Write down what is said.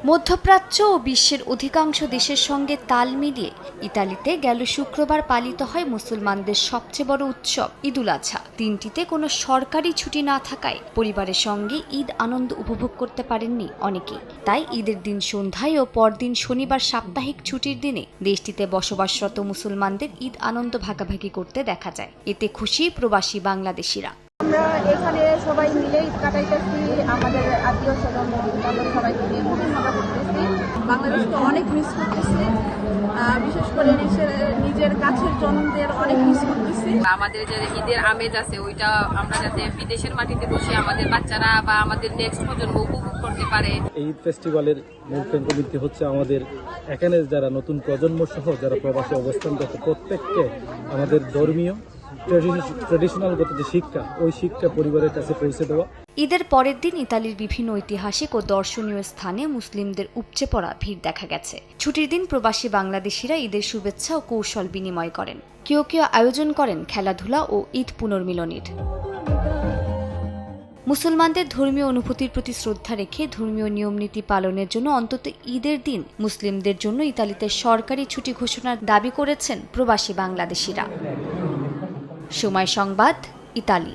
মধ্যপ্রাচ্য ও বিশ্বের অধিকাংশ দেশের সঙ্গে তাল মিলিয়ে ইতালিতে গেল শুক্রবার পালিত হয় মুসলমানদের সবচেয়ে বড় উৎসব ঈদ উল আজহা। দিনটিতে কোনো সরকারি ছুটি না থাকায় পরিবারের সঙ্গে ঈদ আনন্দ উপভোগ করতে পারেননি অনেকেই। তাই ঈদের দিন সন্ধ্যায় ও পরদিন শনিবার সাপ্তাহিক ছুটির দিনে দেশটিতে বসবাসরত মুসলমানদের ঈদ আনন্দ ভাগাভাগি করতে দেখা যায়। এতে খুশি প্রবাসী বাংলাদেশিরা। আমরা এখানে সবাই মিলে ঈদ কাটাইতেছি, আমাদের আত্মীয় স্বজন সবাই মিলে খুবই মজা করতেছি। বাংলাদেশকে অনেক মিস করতেছি, বিশেষ করে নিজের কাছের জনদের অনেক মিস করতেছি। আমাদের যে ঈদের আমেজ আছে ওইটা আমরা যাতে বিদেশের মাটিতে বসে আমাদের বাচ্চারা বা আমাদের নেক্সট প্রজন্ম উপভোগ করতে পারে। এই ঈদ ফেস্টিভ্যালের মূল কেন্দ্রবিন্দু হচ্ছে আমাদের এখানে যারা নতুন প্রজন্ম সহ যারা প্রবাসী অবস্থানরত প্রত্যেককে আমাদের ধর্মীয় ট্রেডিশনাল গত যে শিক্ষা ওই শিক্ষা পরিবারের কাছে পৌঁছে দেওয়া। ঈদের পরের দিন ইতালির বিভিন্ন ঐতিহাসিক ও দর্শনীয় স্থানে মুসলিমদের উপচে পড়া ভিড় দেখা গেছে। ছুটির দিন প্রবাসী বাংলাদেশিরা ঈদের শুভেচ্ছা ও কৌশল বিনিময় করেন। কেউ কেউ আয়োজন করেন খেলাধুলা ও ঈদ পুনর্মিলনীর। মুসলমানদের ধর্মীয় অনুভূতির প্রতি শ্রদ্ধা রেখে ধর্মীয় নিয়মনীতি পালনের জন্য অন্তত ঈদের দিন মুসলিমদের জন্য ইতালিতে সরকারি ছুটি ঘোষণার দাবি করেছেন প্রবাসী বাংলাদেশিরা। সময় সংবাদ, ইতালি।